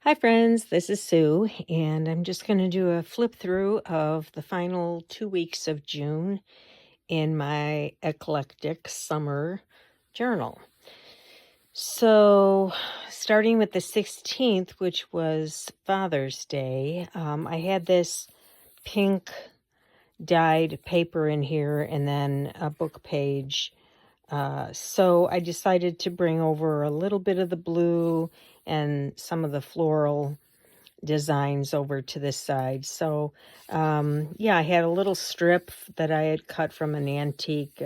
Hi friends, this is Sue, and I'm just going to do a flip through of the final 2 weeks of June in my eclectic summer journal. So, starting with the 16th, which was Father's Day, I had this pink dyed paper in here and then a book page. So I decided to bring over a little bit of the blue and some of the floral designs over to this side. So yeah, I had a little strip that I had cut from an antique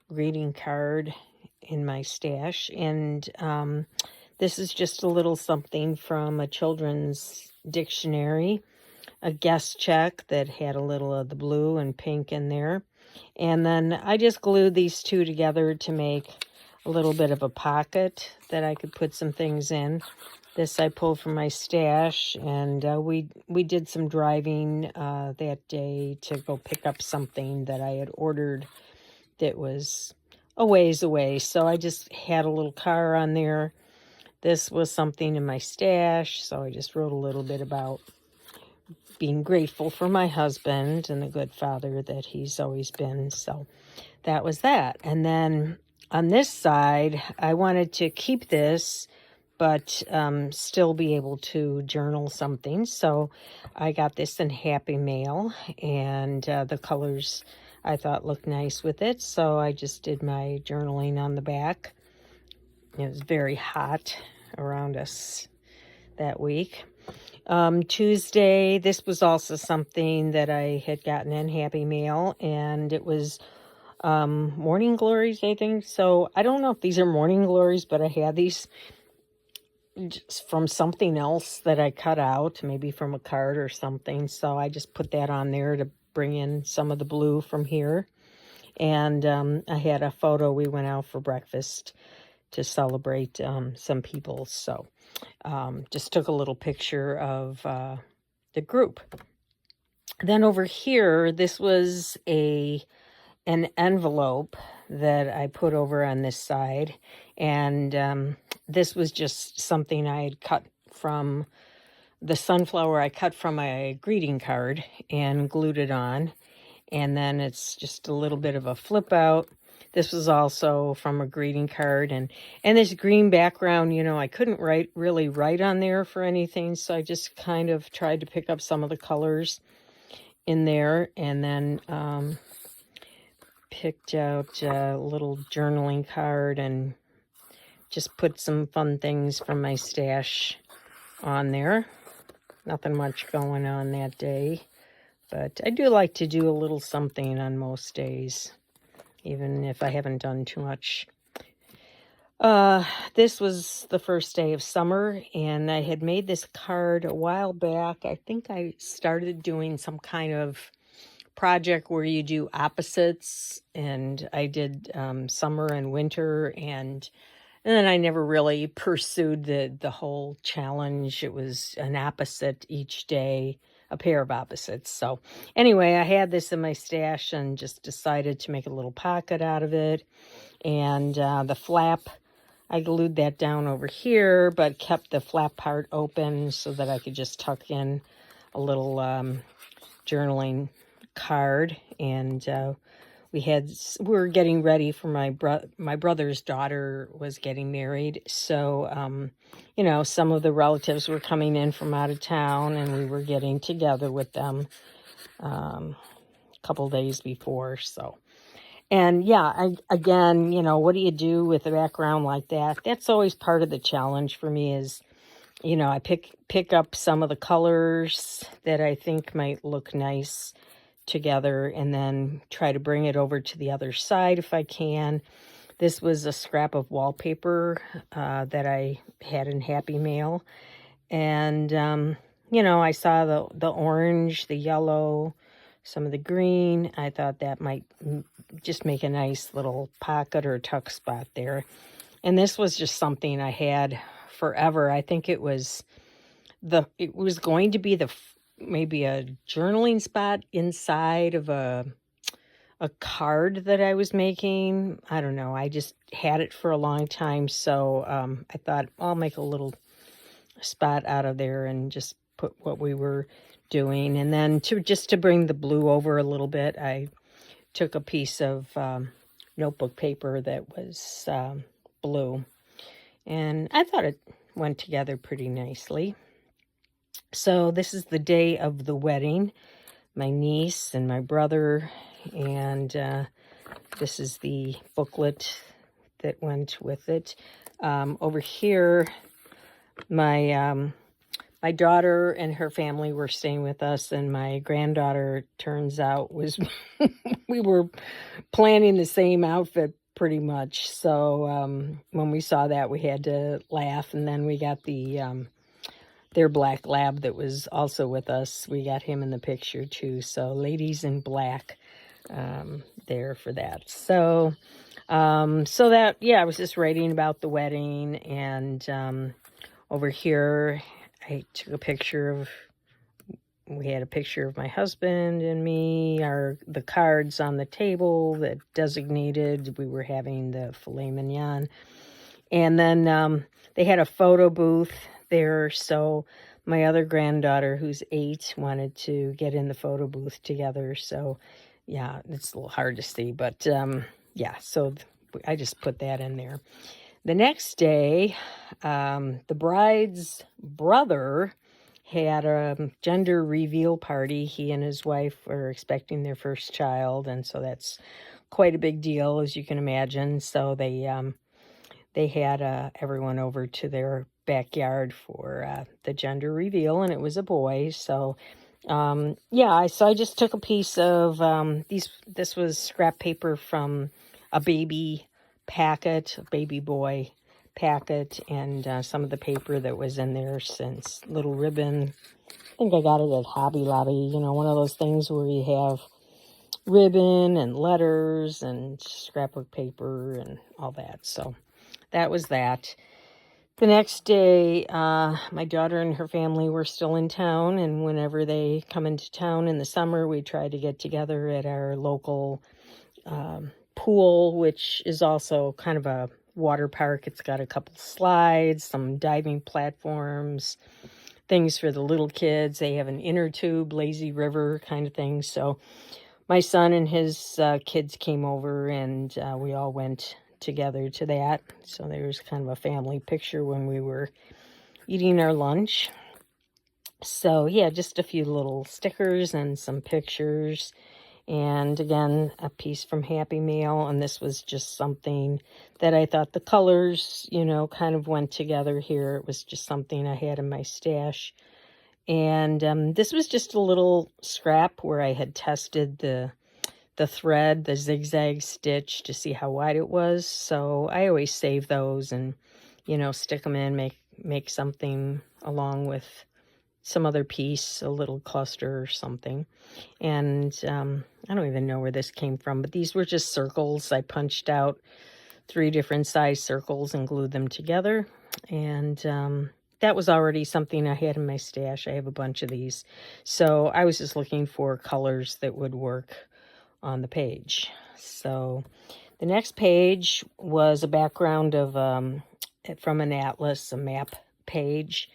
greeting card in my stash. And this is just a little something from a children's dictionary, a guest check that had a little of the blue and pink in there. And then I just glued these two together to make a little bit of a pocket that I could put some things in. This I pulled from my stash, and we did some driving that day to go pick up something that I had ordered that was a ways away. So I just had a little car on there. This was something in my stash, so I just wrote a little bit about being grateful for my husband and the good father that he's always been. So that was that. And then on this side, I wanted to keep this but still be able to journal something. So I got this in Happy Mail, and the colors I thought looked nice with it. So I just did my journaling on the back. It was very hot around us that week. Tuesday, this was also something that I had gotten in Happy Mail, and it was morning glories, I think. So I don't know if these are morning glories, but I had these just from something else that I cut out, maybe from a card or something. So I just put that on there to bring in some of the blue from here. And I had a photo. We went out for breakfast to celebrate some people. So just took a little picture of the group. Then over here, this was an envelope that I put over on this side, and this was just something I had cut from the sunflower I cut from my greeting card and glued it on. And then it's just a little bit of a flip out. This was also from a greeting card, and this green background, I couldn't really write on there for anything, so I just kind of tried to pick up some of the colors in there, and then picked out a little journaling card and just put some fun things from my stash on there. Nothing much going on that day, but I do like to do a little something on most days, even if I haven't done too much. This was the first day of summer, and I had made this card a while back. I think I started doing some kind of project where you do opposites, and I did summer and winter, and then I never really pursued the whole challenge. It was an opposite each day, a pair of opposites. So anyway, I had this in my stash and just decided to make a little pocket out of it. And the flap, I glued that down over here, but kept the flap part open so that I could just tuck in a little journaling card. And we were getting ready for my brother's daughter was getting married. So, some of the relatives were coming in from out of town, and we were getting together with them a couple days before. So, and yeah, again, what do you do with a background like that? That's always part of the challenge for me is, I pick up some of the colors that I think might look nice together and then try to bring it over to the other side if I can. This was a scrap of wallpaper that I had in Happy Mail. And, I saw the orange, the yellow, some of the green. I thought that might just make a nice little pocket or tuck spot there. And this was just something I had forever. I think it was going to be maybe a journaling spot inside of a card that I was making. I don't know. I just had it for a long time. So I thought I'll make a little spot out of there and just put what we were doing. And then to bring the blue over a little bit, I took a piece of notebook paper that was blue, and I thought it went together pretty nicely. So this is the day of the wedding, my niece and my brother, and this is the booklet that went with it. Over here, my daughter and her family were staying with us, and my granddaughter, turns out, was we were planning the same outfit pretty much. So when we saw that, we had to laugh. And then we got their black lab that was also with us. We got him in the picture too. So ladies in black there for that. So that, yeah, I was just writing about the wedding. And over here, I took a picture of, we had a picture of my husband and me, the cards on the table that designated we were having the filet mignon. And then they had a photo booth there, so my other granddaughter, who's 8, wanted to get in the photo booth together. So yeah, it's a little hard to see, but yeah, so I just put that in there. The next day, the bride's brother had a gender reveal party. He and his wife were expecting their first child, and so that's quite a big deal, as you can imagine. So they had everyone over to their backyard for the gender reveal, and it was a boy. So yeah, so I just took a piece of this was scrap paper from a baby packet, a baby boy packet, and some of the paper that was in there, since little ribbon. I think I got it at Hobby Lobby, one of those things where you have ribbon and letters and scrapbook paper and all that. So that was that. The next day, my daughter and her family were still in town, and whenever they come into town in the summer, we try to get together at our local pool, which is also kind of a water park. It's got a couple slides, some diving platforms, things for the little kids. They have an inner tube, lazy river kind of thing. So my son and his kids came over, and we all went together to that. So there was kind of a family picture when we were eating our lunch. So yeah, just a few little stickers and some pictures. And again, a piece from Happy Meal. And this was just something that I thought the colors, kind of went together here. It was just something I had in my stash. And this was just a little scrap where I had tested the thread, the zigzag stitch, to see how wide it was. So I always save those and, stick them in, make something along with some other piece, a little cluster or something. And I don't even know where this came from, but these were just circles. I punched out 3 different size circles and glued them together. And that was already something I had in my stash. I have a bunch of these. So I was just looking for colors that would work on the page. So the next page was a background of from an atlas, a map page.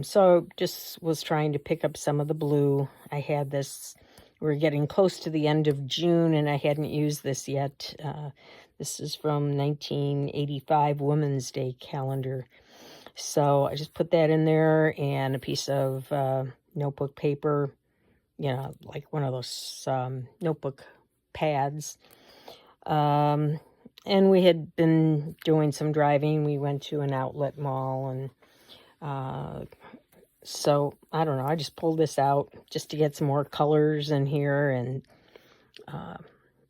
So just was trying to pick up some of the blue. I had this, we're getting close to the end of June, and I hadn't used this yet. This is from 1985 Women's Day calendar. So I just put that in there, and a piece of notebook paper, like one of those notebook pads. And we had been doing some driving. We went to an outlet mall, and so I don't know, I just pulled this out just to get some more colors in here, and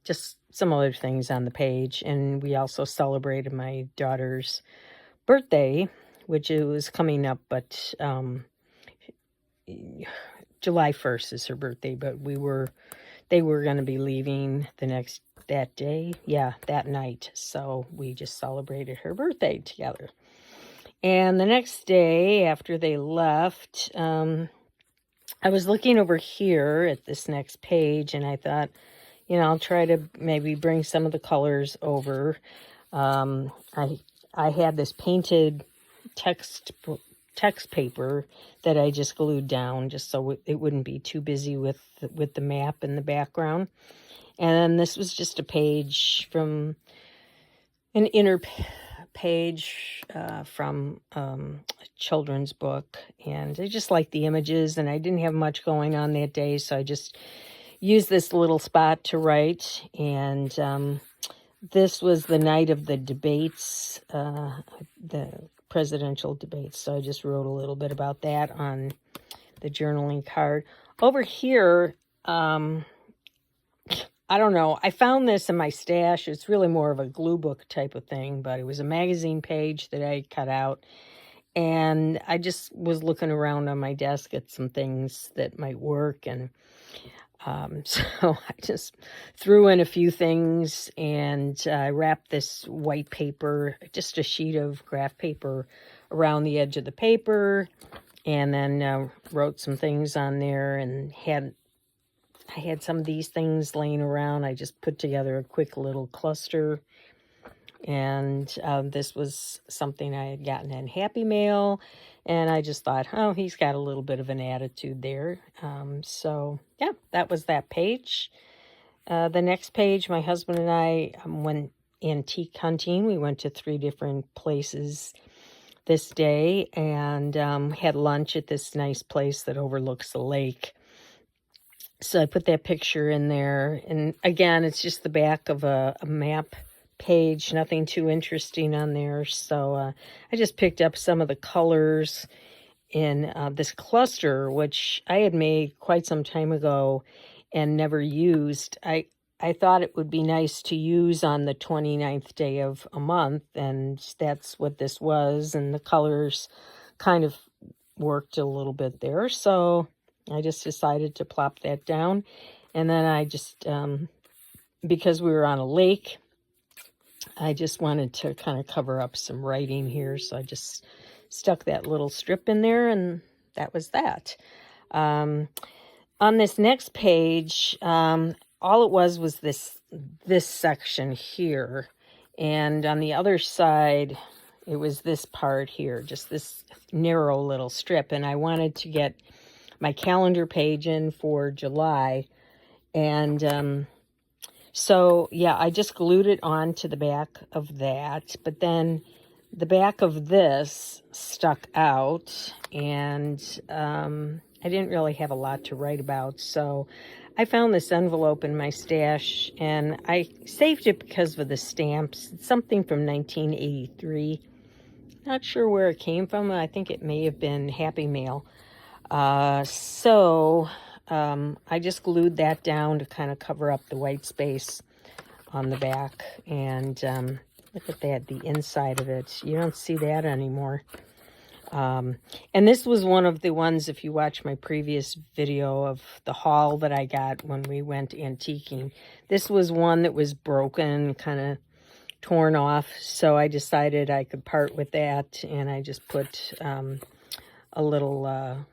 just some other things on the page. And we also celebrated my daughter's birthday, which it was coming up, but July 1st is her birthday, but they were going to be leaving that day. Yeah, that night. So we just celebrated her birthday together. And the next day after they left, I was looking over here at this next page, and I thought, I'll try to maybe bring some of the colors over. I had this painted text paper that I just glued down just so it wouldn't be too busy with the map in the background. And then this was just a page from an inner page from a children's book, and I just liked the images, and I didn't have much going on that day, so I just used this little spot to write. And this was the night of the debates, the presidential debates, so I just wrote a little bit about that on the journaling card. Over here, I don't know. I found this in my stash. It's really more of a glue book type of thing, but it was a magazine page that I cut out. And I just was looking around on my desk at some things that might work. And so I just threw in a few things, and I wrapped this white paper, just a sheet of graph paper, around the edge of the paper. And then wrote some things on there, and I had some of these things laying around. I just put together a quick little cluster. And this was something I had gotten in Happy Mail. And I just thought, oh, he's got a little bit of an attitude there. So, yeah, that was that page. The next page, my husband and I went antique hunting. We went to 3 different places this day, and had lunch at this nice place that overlooks the lake. So I put that picture in there. And again, it's just the back of a map page, nothing too interesting on there. So I just picked up some of the colors in this cluster, which I had made quite some time ago and never used. I thought it would be nice to use on the 29th day of a month, and that's what this was. And the colors kind of worked a little bit there. So I just decided to plop that down. And then I just, because we were on a lake, I just wanted to kind of cover up some writing here. So I just stuck that little strip in there, and that was that. On this next page, all it was this section here. And on the other side, it was this part here, just this narrow little strip. And I wanted to get my calendar page in for July. And so, yeah, I just glued it on to the back of that. But then the back of this stuck out, and I didn't really have a lot to write about. So I found this envelope in my stash, and I saved it because of the stamps. It's something from 1983. Not sure where it came from. I think it may have been Happy Mail. So I just glued that down to kind of cover up the white space on the back. And look at that, the inside of it. You don't see that anymore. And this was one of the ones, if you watch my previous video of the haul that I got when we went antiquing, this was one that was broken, kind of torn off. So I decided I could part with that, and I just put a little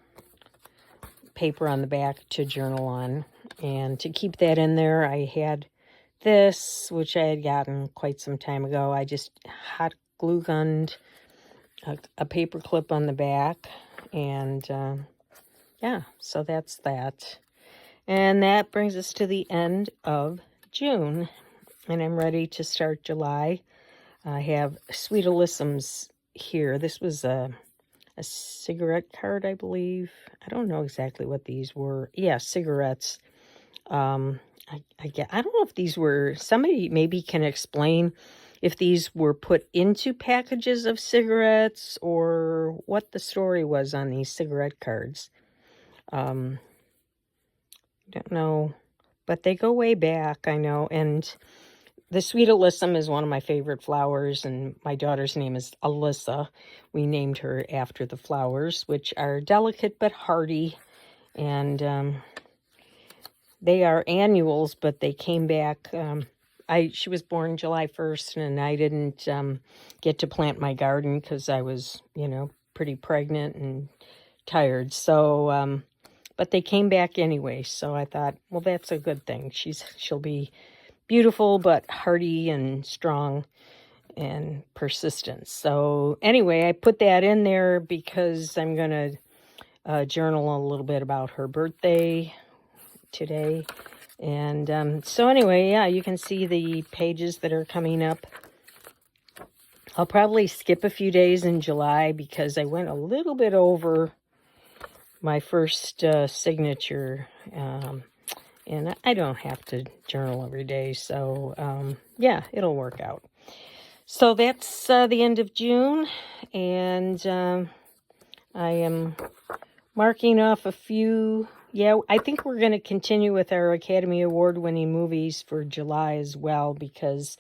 paper on the back to journal on. And to keep that in there, I had this, which I had gotten quite some time ago. I just hot glue gunned a paper clip on the back. And yeah, so that's that. And that brings us to the end of June. And I'm ready to start July. I have Sweet Alyssums here. This was a cigarette card, I believe. I don't know exactly what these were. Yeah, cigarettes. I don't know if these were, somebody maybe can explain if these were put into packages of cigarettes or what the story was on these cigarette cards. Don't know, but they go way back, I know. And the Sweet Alyssum is one of my favorite flowers, and my daughter's name is Alyssa. We named her after the flowers, which are delicate but hardy, and they are annuals, but they came back. She was born July 1st, and I didn't get to plant my garden because I was, pretty pregnant and tired. So, but they came back anyway. So I thought, well, that's a good thing. She'll be beautiful but hardy and strong. and persistence. So anyway, I put that in there because I'm going to journal a little bit about her birthday today. And so anyway, yeah, you can see the pages that are coming up. I'll probably skip a few days in July because I went a little bit over my first signature. And I don't have to journal every day. So, yeah, it'll work out. So that's the end of June. And I am marking off a few. Yeah, I think we're going to continue with our Academy Award-winning movies for July as well because,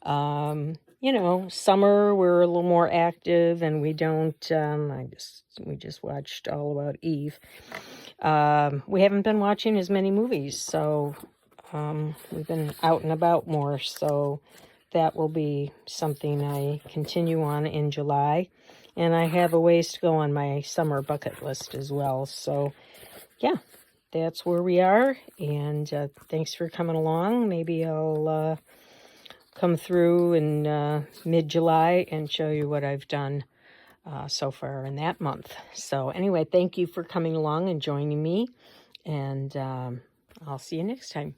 you know, summer we're a little more active and we don't. We just watched All About Eve. We haven't been watching as many movies, so we've been out and about more. So that will be something I continue on in July. And I have a ways to go on my summer bucket list as well. So, yeah, that's where we are. And thanks for coming along. Maybe I'll come through in mid-July and show you what I've done so far in that month. So, anyway, thank you for coming along and joining me. And I'll see you next time.